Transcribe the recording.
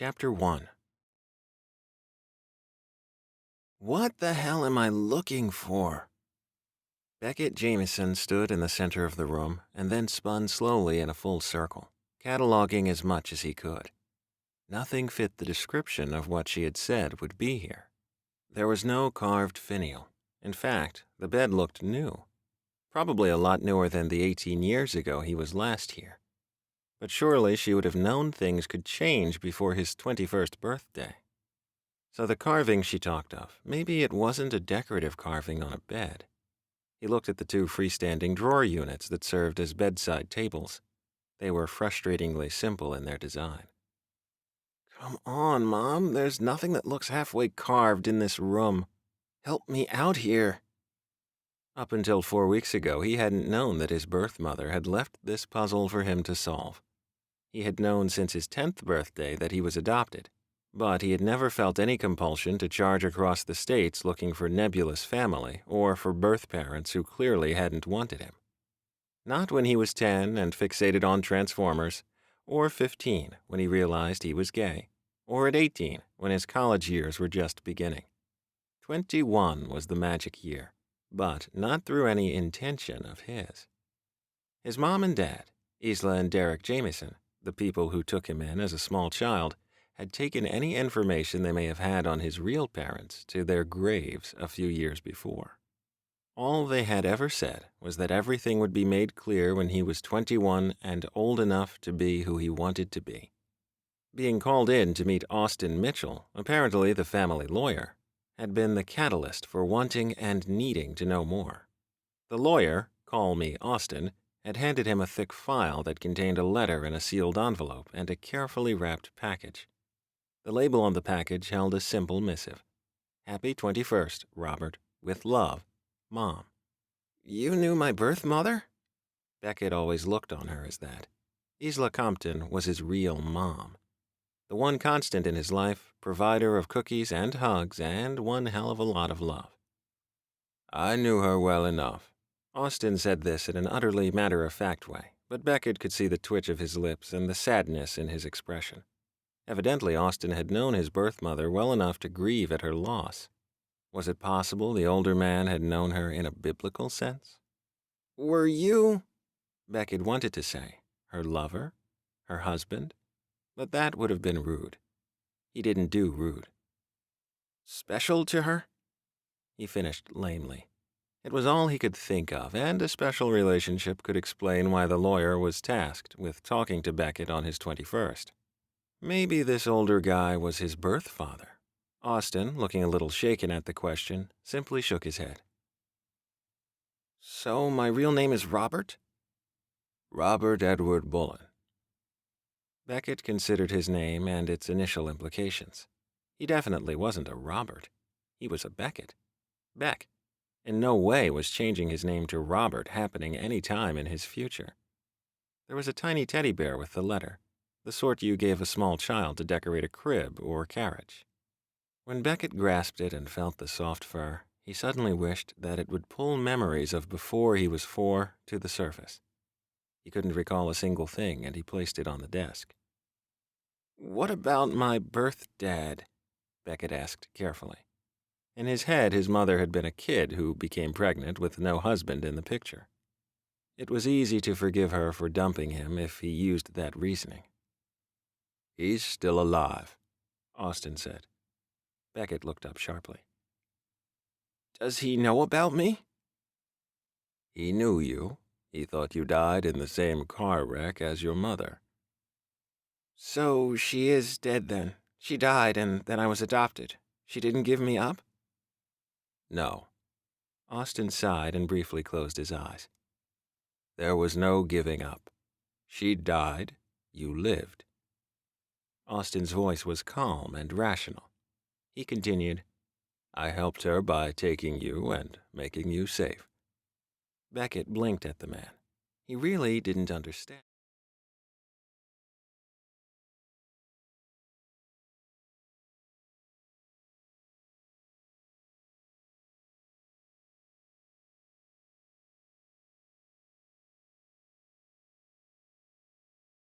Chapter 1. What the hell am I looking for? Beckett Jamieson stood in the center of the room and then spun slowly in a full circle, cataloging as much as he could. Nothing fit the description of what she had said would be here. There was no carved finial. In fact, the bed looked new. Probably a lot newer than the 18 years ago he was last here. But surely she would have known things could change before his 21st birthday. So the carving she talked of, maybe it wasn't a decorative carving on a bed. He looked at the two freestanding drawer units that served as bedside tables. They were frustratingly simple in their design. Come on, Mom, there's nothing that looks halfway carved in this room. Help me out here. Up until 4 weeks ago, he hadn't known that his birth mother had left this puzzle for him to solve. He had known since his 10th birthday that he was adopted, but he had never felt any compulsion to charge across the states looking for nebulous family or for birth parents who clearly hadn't wanted him. Not when he was 10 and fixated on Transformers, or 15 when he realized he was gay, or at 18 when his college years were just beginning. 21 was the magic year, but not through any intention of his. His mom and dad, Isla and Derek Jamieson, the people who took him in as a small child, had taken any information they may have had on his real parents to their graves a few years before. All they had ever said was that everything would be made clear when he was 21 and old enough to be who he wanted to be. Being called in to meet Austin Mitchell, apparently the family lawyer, had been the catalyst for wanting and needing to know more. The lawyer, call me Austin, had handed him a thick file that contained a letter in a sealed envelope and a carefully wrapped package. The label on the package held a simple missive. Happy 21st, Robert. With love, Mom. You knew my birth mother? Beckett always looked on her as that. Isla Compton was his real mom. The one constant in his life, provider of cookies and hugs and one hell of a lot of love. I knew her well enough. Austin said this in an utterly matter-of-fact way, but Beckett could see the twitch of his lips and the sadness in his expression. Evidently, Austin had known his birth mother well enough to grieve at her loss. Was it possible the older man had known her in a biblical sense? Were you, Beckett wanted to say, her lover? Her husband? But that would have been rude. He didn't do rude. Special to her? He finished lamely. It was all he could think of, and a special relationship could explain why the lawyer was tasked with talking to Beckett on his 21st. Maybe this older guy was his birth father. Austin, looking a little shaken at the question, simply shook his head. So my real name is Robert? Robert Edward Bullen. Beckett considered his name and its initial implications. He definitely wasn't a Robert. He was a Beckett. Beck. In no way was changing his name to Robert happening any time in his future. There was a tiny teddy bear with the letter, the sort you gave a small child to decorate a crib or carriage. When Beckett grasped it and felt the soft fur, he suddenly wished that it would pull memories of before he was 4 to the surface. He couldn't recall a single thing, and he placed it on the desk. What about my birth dad? Beckett asked carefully. In his head, his mother had been a kid who became pregnant with no husband in the picture. It was easy to forgive her for dumping him if he used that reasoning. He's still alive, Austin said. Beckett looked up sharply. Does he know about me? He knew you. He thought you died in the same car wreck as your mother. So she is dead then. She died and then I was adopted. She didn't give me up? No. Austin sighed and briefly closed his eyes. There was no giving up. She died. You lived. Austin's voice was calm and rational. He continued, I helped her by taking you and making you safe. Beckett blinked at the man. He really didn't understand.